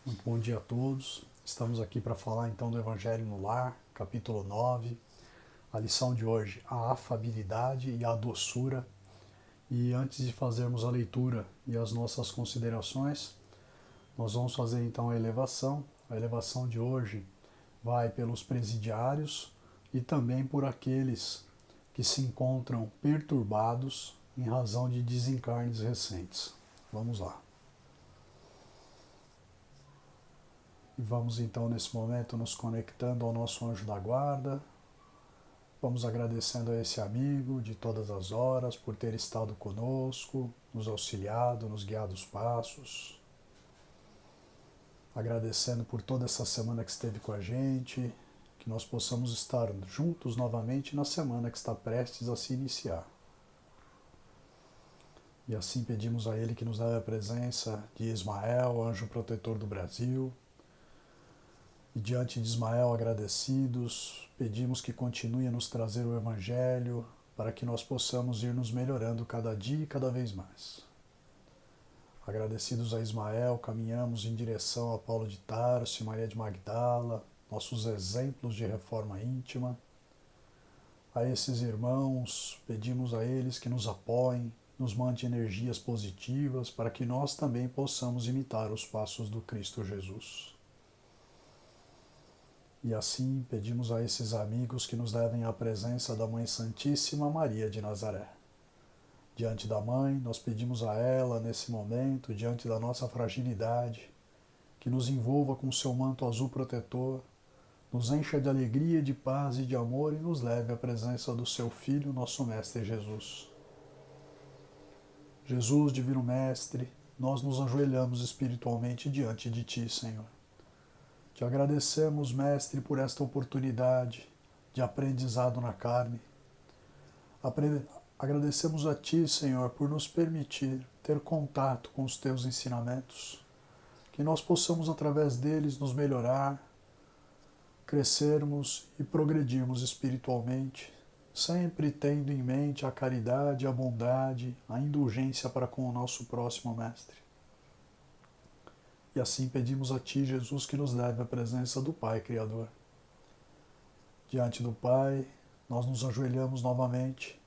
Muito bom dia a todos. Estamos aqui para falar então do Evangelho no Lar, capítulo 9. A lição de hoje, a afabilidade e a doçura. E antes de fazermos a leitura e as nossas considerações, nós vamos fazer então a elevação. A elevação de hoje vai pelos presidiários e também por aqueles que se encontram perturbados em razão de desencarnes recentes. Vamos lá. E vamos então nesse momento nos conectando ao nosso anjo da guarda. Vamos agradecendo a esse amigo de todas as horas por ter estado conosco, nos auxiliado, nos guiado os passos. Agradecendo por toda essa semana que esteve com a gente, que nós possamos estar juntos novamente na semana que está prestes a se iniciar. E assim pedimos a ele que nos dê a presença de Ismael, anjo protetor do Brasil. E diante de Ismael, agradecidos, pedimos que continue a nos trazer o Evangelho para que nós possamos ir nos melhorando cada dia e cada vez mais. Agradecidos a Ismael, caminhamos em direção a Paulo de Tarso e Maria de Magdala, nossos exemplos de reforma íntima. A esses irmãos, pedimos a eles que nos apoiem, nos mandem energias positivas para que nós também possamos imitar os passos do Cristo Jesus. E assim pedimos a esses amigos que nos levem à presença da Mãe Santíssima Maria de Nazaré. Diante da Mãe, nós pedimos a ela, nesse momento, diante da nossa fragilidade, que nos envolva com seu manto azul protetor, nos encha de alegria, de paz e de amor e nos leve à presença do seu Filho, nosso Mestre Jesus. Jesus, Divino Mestre, nós nos ajoelhamos espiritualmente diante de Ti, Senhor. Te agradecemos, Mestre, por esta oportunidade de aprendizado na carne. Agradecemos a Ti, Senhor, por nos permitir ter contato com os Teus ensinamentos, que nós possamos, através deles, nos melhorar, crescermos e progredirmos espiritualmente, sempre tendo em mente a caridade, a bondade, a indulgência para com o nosso próximo, Mestre. E assim pedimos a Ti, Jesus, que nos leve à presença do Pai Criador. Diante do Pai, nós nos ajoelhamos novamente.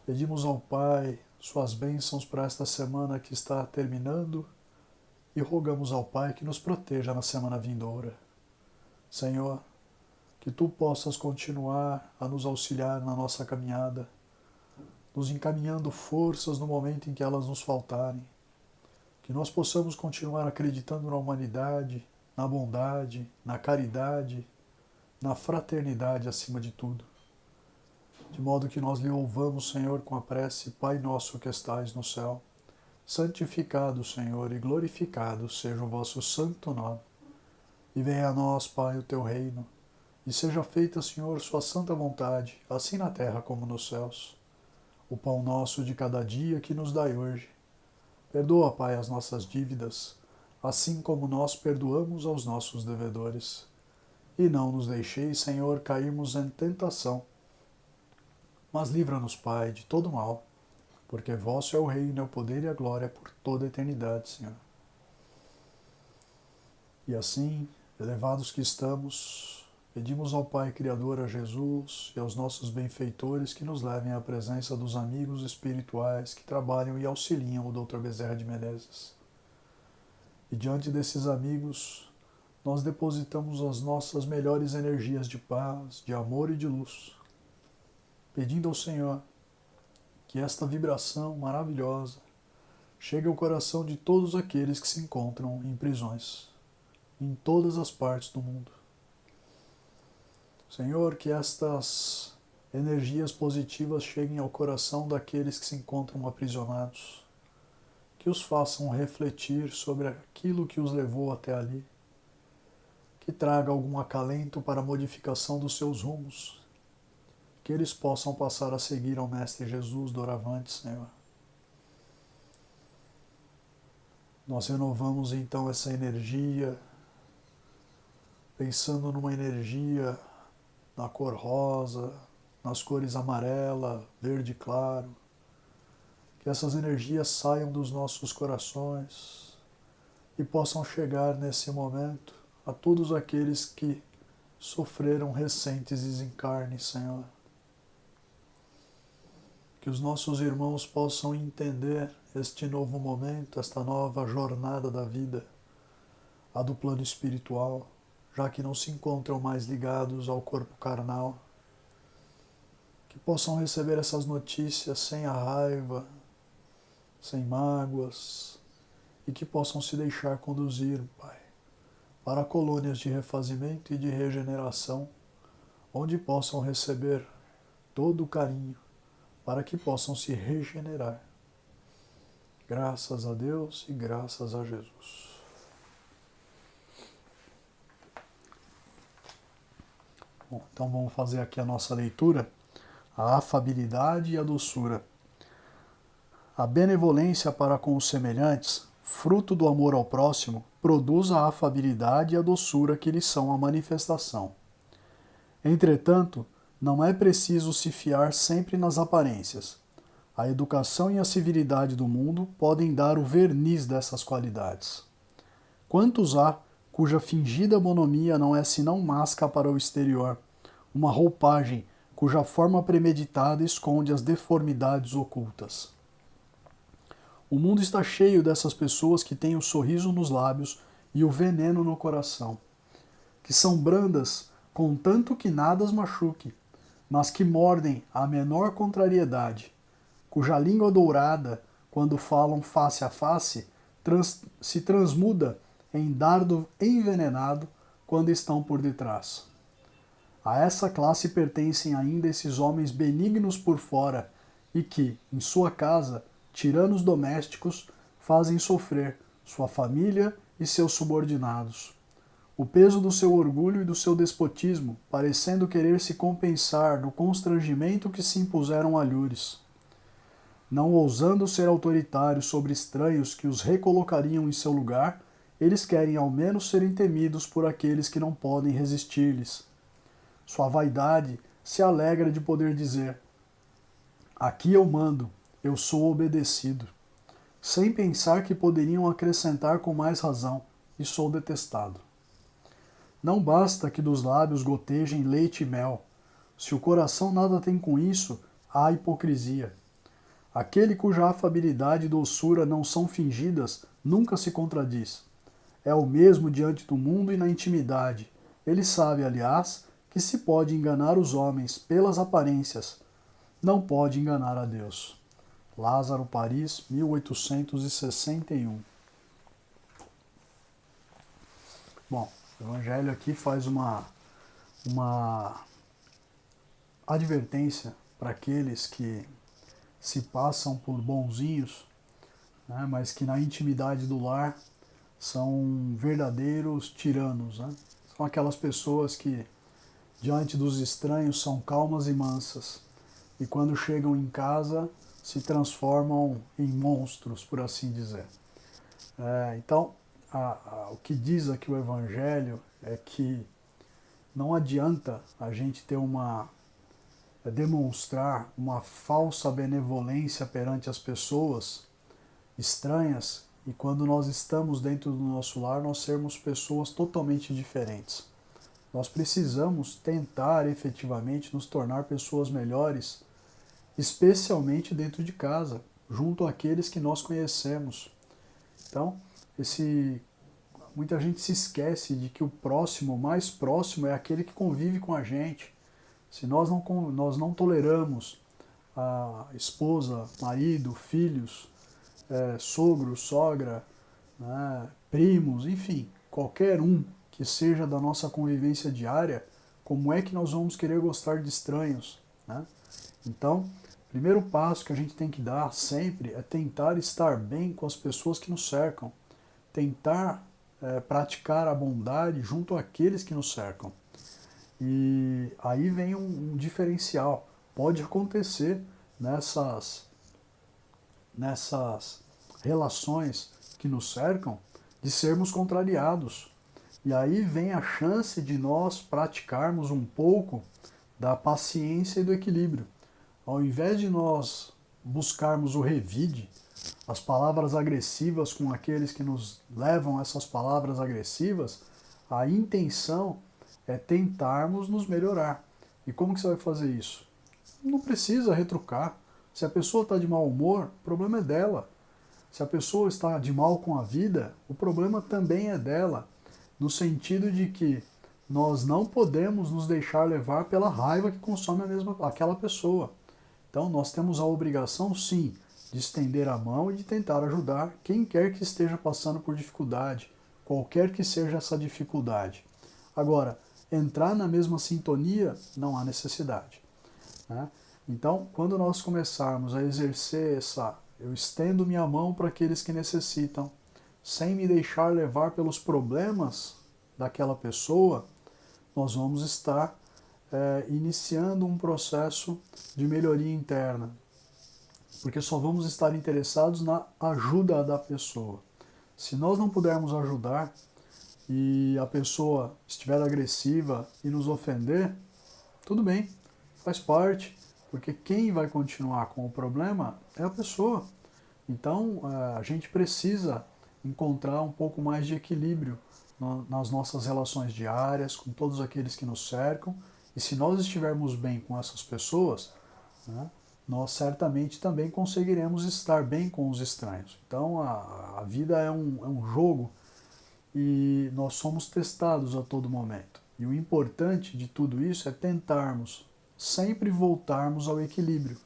Pedimos ao Pai suas bênçãos para esta semana que está terminando e rogamos ao Pai que nos proteja na semana vindoura. Senhor, que Tu possas continuar a nos auxiliar na nossa caminhada, nos encaminhando forças no momento em que elas nos faltarem. Que nós possamos continuar acreditando na humanidade, na bondade, na caridade, na fraternidade acima de tudo. De modo que nós lhe louvamos, Senhor, com a prece, Pai nosso que estais no céu, santificado, Senhor, e glorificado seja o vosso santo nome. E venha a nós, Pai, o teu reino, e seja feita, Senhor, sua santa vontade, assim na terra como nos céus. O pão nosso de cada dia que nos dai hoje. Perdoa, Pai, as nossas dívidas, assim como nós perdoamos aos nossos devedores. E não nos deixeis, Senhor, cairmos em tentação, mas livra-nos, Pai, de todo mal, porque vosso é o reino, é o poder e a glória por toda a eternidade, Senhor. E assim, elevados que estamos, pedimos ao Pai Criador, a Jesus e aos nossos benfeitores que nos levem à presença dos amigos espirituais que trabalham e auxiliam o Dr. Bezerra de Menezes. E diante desses amigos, nós depositamos as nossas melhores energias de paz, de amor e de luz, pedindo ao Senhor que esta vibração maravilhosa chegue ao coração de todos aqueles que se encontram em prisões, em todas as partes do mundo. Senhor, que estas energias positivas cheguem ao coração daqueles que se encontram aprisionados, que os façam refletir sobre aquilo que os levou até ali, que traga algum acalento para a modificação dos seus rumos, que eles possam passar a seguir ao Mestre Jesus doravante, Senhor. Nós renovamos então essa energia, pensando numa energia na cor rosa, nas cores amarela, verde claro, que essas energias saiam dos nossos corações, e possam chegar nesse momento a todos aqueles que sofreram recentes desencarnes, Senhor. Que os nossos irmãos possam entender este novo momento, esta nova jornada da vida, a do plano espiritual, já que não se encontram mais ligados ao corpo carnal. Que possam receber essas notícias sem a raiva, sem mágoas, e que possam se deixar conduzir, Pai, para colônias de refazimento e de regeneração, onde possam receber todo o carinho, para que possam se regenerar. Graças a Deus e graças a Jesus. Bom, então vamos fazer aqui a nossa leitura, a afabilidade e a doçura. A benevolência para com os semelhantes, fruto do amor ao próximo, produz a afabilidade e a doçura que lhes são a manifestação. Entretanto, não é preciso se fiar sempre nas aparências. A educação e a civilidade do mundo podem dar o verniz dessas qualidades. Quantos há cuja fingida bonomia não é senão máscara para o exterior, uma roupagem cuja forma premeditada esconde as deformidades ocultas? O mundo está cheio dessas pessoas que têm o sorriso nos lábios e o veneno no coração, que são brandas contanto que nada as machuque, mas que mordem a menor contrariedade, cuja língua dourada, quando falam face a face, se transmuda em dardo envenenado quando estão por detrás. A essa classe pertencem ainda esses homens benignos por fora e que, em sua casa, tiranos domésticos, fazem sofrer sua família e seus subordinados. O peso do seu orgulho e do seu despotismo, parecendo querer se compensar no constrangimento que se impuseram alhures. Não ousando ser autoritários sobre estranhos que os recolocariam em seu lugar, eles querem ao menos serem temidos por aqueles que não podem resistir-lhes. Sua vaidade se alegra de poder dizer: aqui eu mando, eu sou obedecido, sem pensar que poderiam acrescentar com mais razão: e sou detestado. Não basta que dos lábios gotejem leite e mel. Se o coração nada tem com isso, há hipocrisia. Aquele cuja afabilidade e doçura não são fingidas nunca se contradiz. É o mesmo diante do mundo e na intimidade. Ele sabe, aliás, que se pode enganar os homens pelas aparências, não pode enganar a Deus. Lázaro, Paris, 1861. Bom, o Evangelho aqui faz uma advertência para aqueles que se passam por bonzinhos, né, mas que na intimidade do lar são verdadeiros tiranos. Né? São aquelas pessoas que, diante dos estranhos, são calmas e mansas, e quando chegam em casa se transformam em monstros, por assim dizer. Então, o que diz aqui o Evangelho é que não adianta a gente ter demonstrar uma falsa benevolência perante as pessoas estranhas e quando nós estamos dentro do nosso lar nós sermos pessoas totalmente diferentes. Nós precisamos tentar efetivamente nos tornar pessoas melhores, especialmente dentro de casa, junto àqueles que nós conhecemos. Então, muita gente se esquece de que o próximo, o mais próximo, é aquele que convive com a gente. Se nós não toleramos a esposa, marido, filhos, sogro, sogra, né, primos, enfim, qualquer um que seja da nossa convivência diária, como é que nós vamos querer gostar de estranhos? Né? Então, o primeiro passo que a gente tem que dar sempre é tentar estar bem com as pessoas que nos cercam, tentar praticar a bondade junto àqueles que nos cercam. E aí vem um diferencial. Pode acontecer nessas relações que nos cercam de sermos contrariados. E aí vem a chance de nós praticarmos um pouco da paciência e do equilíbrio. Ao invés de nós buscarmos o revide, as palavras agressivas com aqueles que nos levam a essas palavras agressivas, a intenção é tentarmos nos melhorar. E como que você vai fazer isso? Não precisa retrucar. Se a pessoa está de mau humor, o problema é dela. Se a pessoa está de mal com a vida, o problema também é dela. No sentido de que nós não podemos nos deixar levar pela raiva que consome aquela pessoa. Então nós temos a obrigação, sim, de estender a mão e de tentar ajudar quem quer que esteja passando por dificuldade, qualquer que seja essa dificuldade. Agora, entrar na mesma sintonia não há necessidade, né? Então, quando nós começarmos a exercer eu estendo minha mão para aqueles que necessitam, sem me deixar levar pelos problemas daquela pessoa, nós vamos estar iniciando um processo de melhoria interna, porque só vamos estar interessados na ajuda da pessoa. Se nós não pudermos ajudar e a pessoa estiver agressiva e nos ofender, tudo bem, faz parte, porque quem vai continuar com o problema é a pessoa. Então a gente precisa encontrar um pouco mais de equilíbrio nas nossas relações diárias, com todos aqueles que nos cercam, e se nós estivermos bem com essas pessoas, né, nós certamente também conseguiremos estar bem com os estranhos. Então a vida é um jogo e nós somos testados a todo momento. E o importante de tudo isso é tentarmos sempre voltarmos ao equilíbrio,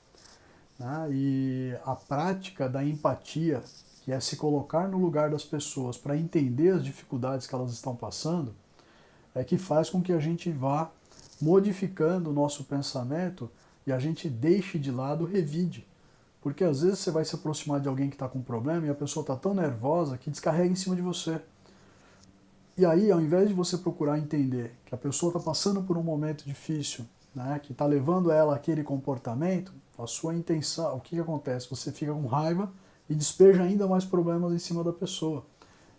né? E a prática da empatia, que é se colocar no lugar das pessoas para entender as dificuldades que elas estão passando, é que faz com que a gente vá modificando o nosso pensamento e a gente deixe de lado o revide. Porque às vezes você vai se aproximar de alguém que está com problema e a pessoa está tão nervosa que descarrega em cima de você. E aí, ao invés de você procurar entender que a pessoa está passando por um momento difícil, né, que está levando ela àquele comportamento, a sua intenção, o que acontece? Você fica com raiva e despeja ainda mais problemas em cima da pessoa.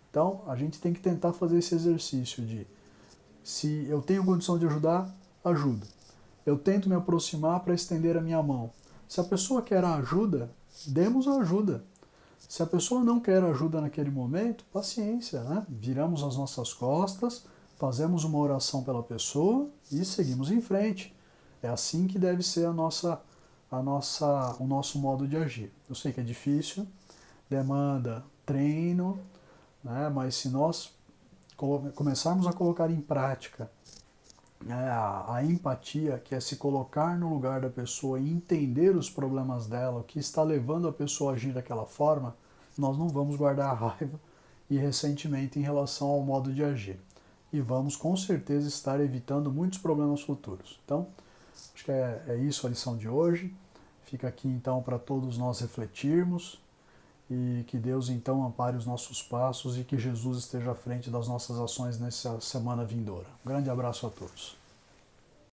Então, a gente tem que tentar fazer esse exercício de, se eu tenho condição de ajudar, ajudo. Eu tento me aproximar para estender a minha mão. Se a pessoa quer a ajuda, demos a ajuda. Se a pessoa não quer ajuda naquele momento, paciência, né? Viramos as nossas costas, fazemos uma oração pela pessoa e seguimos em frente. É assim que deve ser o nosso modo de agir. Eu sei que é difícil, demanda treino, né? Mas se nós começarmos a colocar em prática, né, a empatia, que é se colocar no lugar da pessoa e entender os problemas dela, o que está levando a pessoa a agir daquela forma, nós não vamos guardar raiva e ressentimento em relação ao modo de agir. E vamos com certeza estar evitando muitos problemas futuros. Então, acho que é isso a lição de hoje. Fica aqui então para todos nós refletirmos e que Deus então ampare os nossos passos e que Jesus esteja à frente das nossas ações nessa semana vindoura. Um grande abraço a todos.